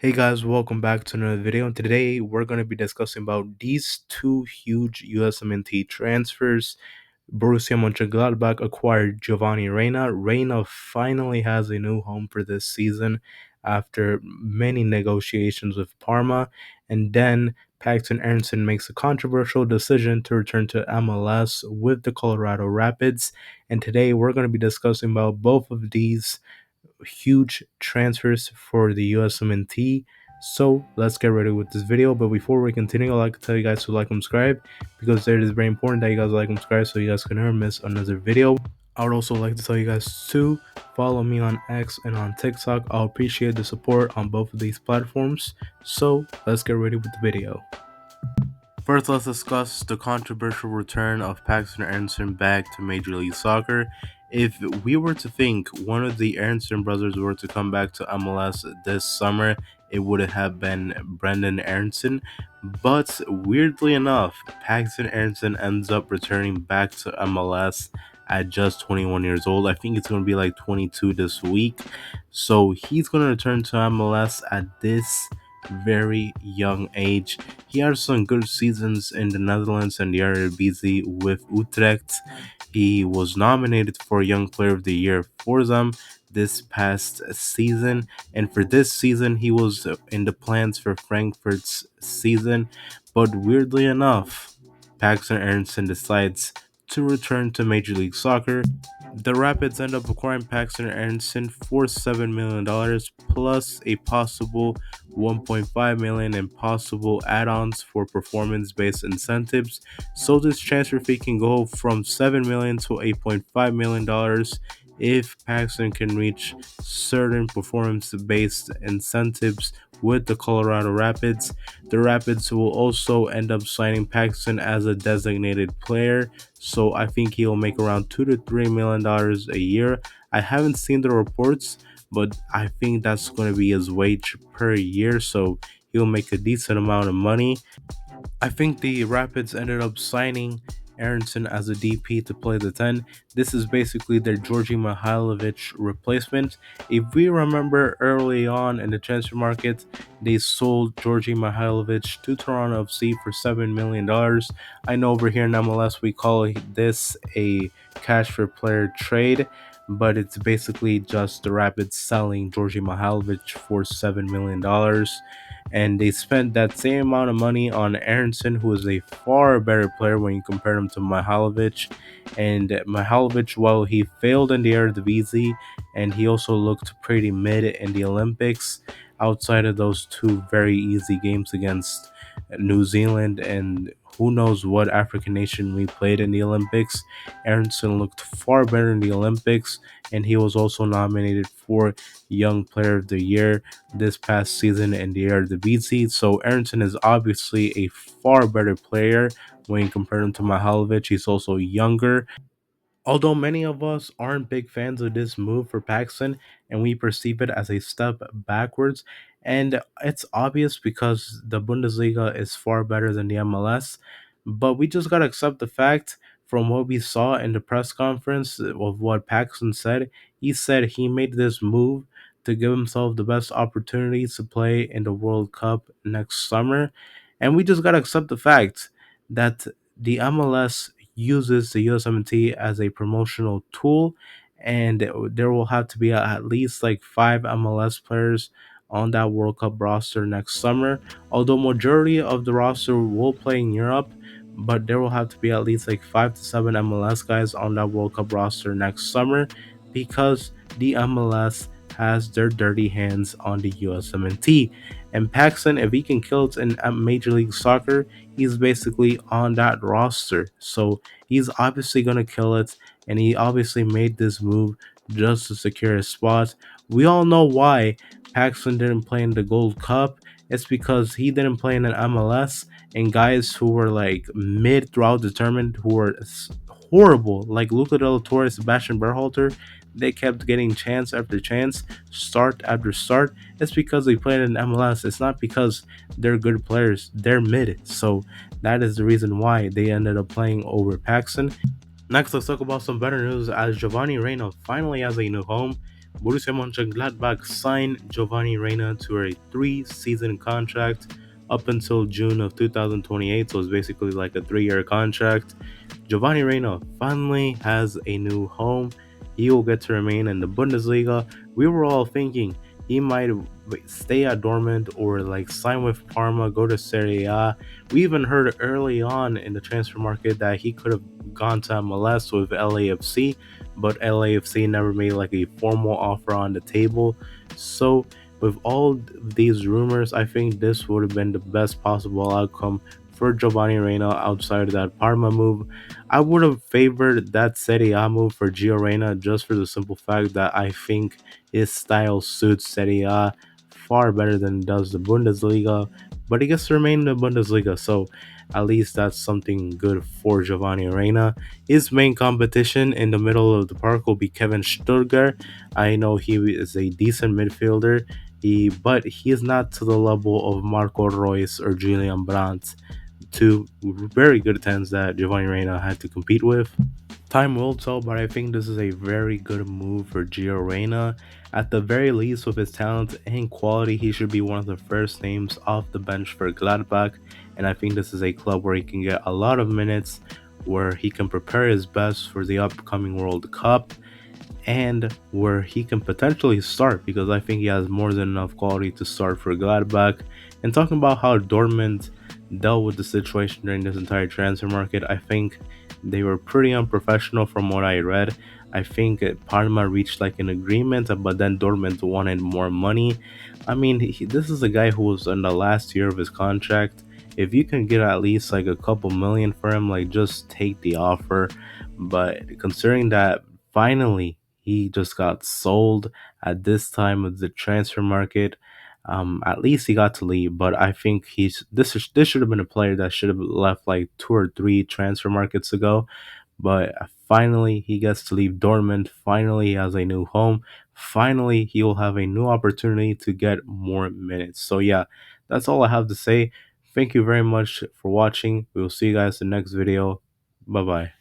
Hey guys, welcome back to another video. And today we're going to be discussing about these two huge USMNT transfers. Borussia Mönchengladbach acquired Giovanni Reyna. Reyna finally has a new home for this season after many negotiations with Parma. And then Paxton Aaronson makes a controversial decision to return to MLS with the Colorado Rapids. And today we're going to be discussing about both of these huge transfers for the USMNT. So let's get ready with this video. But before we continue, I'd like to tell you guys to like and subscribe because it is very important that you guys like and subscribe so you guys can never miss another video. I would also like to tell you guys to follow me on X and on TikTok. I'll appreciate the support on both of these platforms. So let's get ready with the video. First, let's discuss the controversial return of Paxton Aaronson back to Major League Soccer. If we were to think one of the Aaronson brothers were to come back to MLS this summer, it would have been Brendan Aaronson. But weirdly enough, Paxton Aaronson ends up returning back to MLS at just 21 years old. I think it's going to be like 22 this week. So he's going to return to MLS at this very young age. He had some good seasons in the Netherlands and the Eredivisie with Utrecht. He was nominated for Young Player of the Year for them this past season, and for this season he was in the plans for Frankfurt's season. But weirdly enough, Paxton Aaronson decides to return to Major League Soccer. The Rapids end up acquiring Paxton Aaronson for $7 million plus a possible $1.5 million in possible add-ons for performance-based incentives. So this transfer fee can go from $7 million to $8.5 million if Paxton can reach certain performance-based incentives with the Colorado Rapids. The Rapids will also end up signing Paxton as a designated player, so I think he'll make around $2 to $3 million a year. I haven't seen the reports, but I think that's going to be his wage per year, so he'll make a decent amount of money. I think the Rapids ended up signing Aaronson as a DP to play the 10. This is basically their Georgi Mihailovic replacement. If we remember early on in the transfer market, they sold Georgi Mihailovic to Toronto FC for $7 million. I know over here in MLS we call this a cash for player trade, but it's basically just the Rapids selling Georgi Mihailovic for $7 million. And they spent that same amount of money on Aaronson, who is a far better player when you compare him to Mihailovic. And Mihailovic, while he failed in the Eredivisie, and he also looked pretty mid in the Olympics, outside of those two very easy games against New Zealand and who knows what African nation we played in the Olympics, Aaronson looked far better in the Olympics, and he was also nominated for Young Player of the Year this past season in the Eredivisie. So Aaronson is obviously a far better player when you compare him to Mihailovic. He's also younger. Although many of us aren't big fans of this move for Paxton and we perceive it as a step backwards, and it's obvious because the Bundesliga is far better than the MLS, but we just got to accept the fact from what we saw in the press conference of what Paxton said. He said he made this move to give himself the best opportunity to play in the World Cup next summer, and we just got to accept the fact that the MLS uses the USMNT as a promotional tool, and there will have to be at least like 5 MLS players on that World Cup roster next summer. Although majority of the roster will play in Europe, but there will have to be at least like 5 to 7 MLS guys on that World Cup roster next summer because the MLS has their dirty hands on the USMNT. And Paxton, if he can kill it in Major League Soccer, he's basically on that roster. So he's obviously going to kill it, and he obviously made this move just to secure a spot. We all know why Paxton didn't play in the Gold Cup. It's because he didn't play in an MLS, and guys who were like mid throughout the tournament who were horrible, like Luca Del Torre, Sebastian Berhalter, they kept getting chance after chance, start after start. It's because they played in MLS. It's not because they're good players. They're mid. So that is the reason why they ended up playing over Paxton. Next, let's talk about some better news as Giovanni Reyna finally has a new home. Borussia Mönchengladbach signed Giovanni Reyna to a 3-season contract up until June of 2028, so it's basically like a 3-year contract. Giovanni Reyna finally has a new home. He will get to remain in the Bundesliga. We were all thinking he might stay at Dortmund or like sign with Parma, go to Serie A. We even heard early on in the transfer market that he could have gone to MLS with LAFC, but LAFC never made like a formal offer on the table. So with all these rumors, I think this would have been the best possible outcome for Giovanni Reyna outside of that Parma move. I would have favored that Serie A move for Gio Reyna just for the simple fact that I think his style suits Serie A far better than it does the Bundesliga. But he gets to remain in the Bundesliga, so at least that's something good for Giovanni Reyna. His main competition in the middle of the park will be Kevin Sturger. I know he is a decent midfielder, but he is not to the level of Marco Reus or Julian Brandt, two very good tens that Giovanni Reyna had to compete with. Time will tell, but I think this is a very good move for Gio Reyna. At the very least, with his talent and quality, he should be one of the first names off the bench for Gladbach. And I think this is a club where he can get a lot of minutes, where he can prepare his best for the upcoming World Cup, and where he can potentially start because I think he has more than enough quality to start for Gladbach. And talking about how Dortmund dealt with the situation during this entire transfer market, I think they were pretty unprofessional from what I read. I think Parma reached like an agreement, but then Dortmund wanted more money. I mean, this is a guy who was in the last year of his contract. If you can get at least like a couple million for him, like just take the offer. But considering that finally he just got sold at this time of the transfer market, at least he got to leave. But I think this should have been a player that should have left like 2 or 3 transfer markets ago. But finally, he gets to leave Dortmund. Finally, he has a new home. Finally, he will have a new opportunity to get more minutes. So, yeah, that's all I have to say. Thank you very much for watching. We will see you guys in the next video. Bye bye.